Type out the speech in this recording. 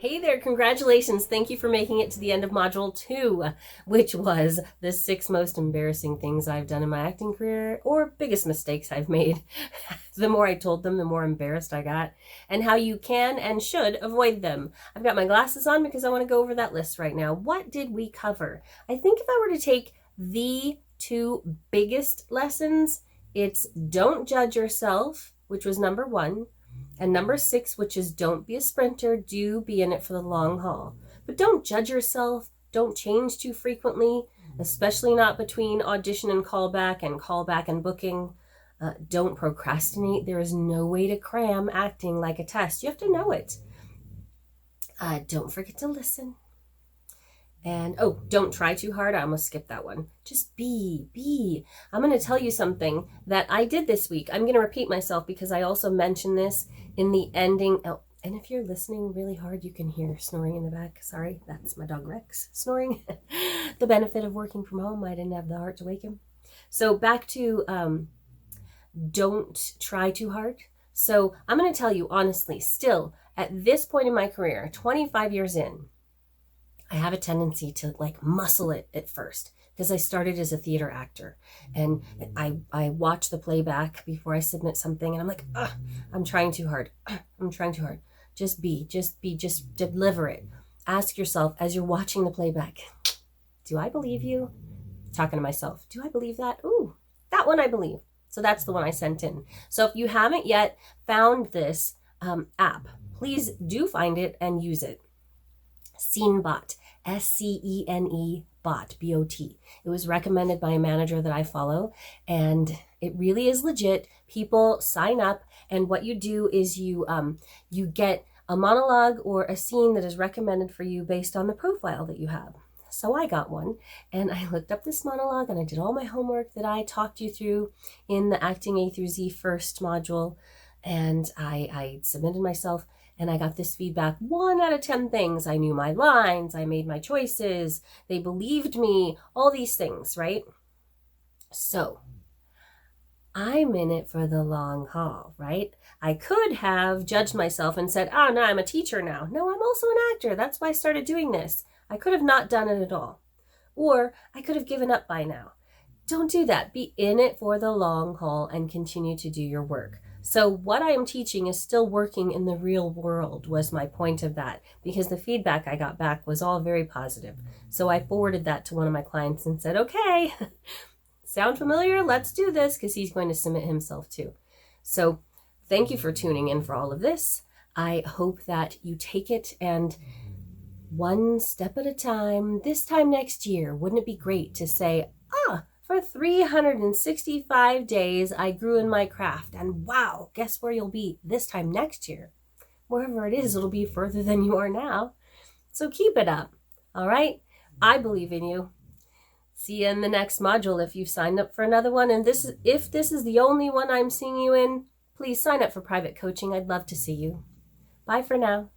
Hey there, congratulations. Thank you for making it to the end of Module 2, which was the 6 most embarrassing things I've done in my acting career, or biggest mistakes I've made. The more I told them, the more embarrassed I got, and how you can and should avoid them. I've got my glasses on because I want to go over that list right now. What did we cover? I think if I were to take the 2 biggest lessons, it's don't judge yourself, which was number 1, and number 6, which is don't be a sprinter, do be in it for the long haul. But don't judge yourself, don't change too frequently, especially not between audition and callback and booking. Don't procrastinate. There is no way to cram acting like a test. You have to know it. Don't forget to listen. And don't try too hard. I almost skipped that one. Just be. I'm going to tell you something that I did this week. I'm going to repeat myself because I also mentioned this in the ending. Oh, and if you're listening really hard, you can hear snoring in the back. Sorry, that's my dog Rex snoring. The benefit of working from home, I didn't have the heart to wake him. So back to don't try too hard. So I'm going to tell you honestly, still at this point in my career, 25 years in, I have a tendency to muscle it at first because I started as a theater actor, and I watch the playback before I submit something, and I'm like, I'm trying too hard. I'm trying too hard. Just deliver it. Ask yourself as you're watching the playback, do I believe you? Talking to myself, do I believe that? Ooh, that one I believe. So that's the one I sent in. So if you haven't yet found this app, please do find it and use it. SceneBot, SCENE bot, B-O-T. It was recommended by a manager that I follow, and it really is legit. People sign up, and what you do is you get a monologue or a scene that is recommended for you based on the profile that you have. So I got one, and I looked up this monologue, and I did all my homework that I talked you through in the Acting A through Z first module, and I submitted myself. And I got this feedback, 1 out of 10 things. I knew my lines, I made my choices, they believed me, all these things, right? So I'm in it for the long haul, right? I could have judged myself and said, no, I'm a teacher now. No, I'm also an actor. That's why I started doing this. I could have not done it at all. Or I could have given up by now. Don't do that. Be in it for the long haul and continue to do your work. So what I am teaching is still working in the real world was my point of that, because the feedback I got back was all very positive. So I forwarded that to one of my clients and said, okay, sound familiar? Let's do this, because he's going to submit himself too. So thank you for tuning in for all of this. I hope that you take it and one step at a time. This time next year, wouldn't it be great to say, for 365 days, I grew in my craft, and wow, guess where you'll be this time next year? Wherever it is, it'll be further than you are now. So keep it up, all right? I believe in you. See you in the next module if you've signed up for another one. And if this is the only one I'm seeing you in, please sign up for private coaching. I'd love to see you. Bye for now.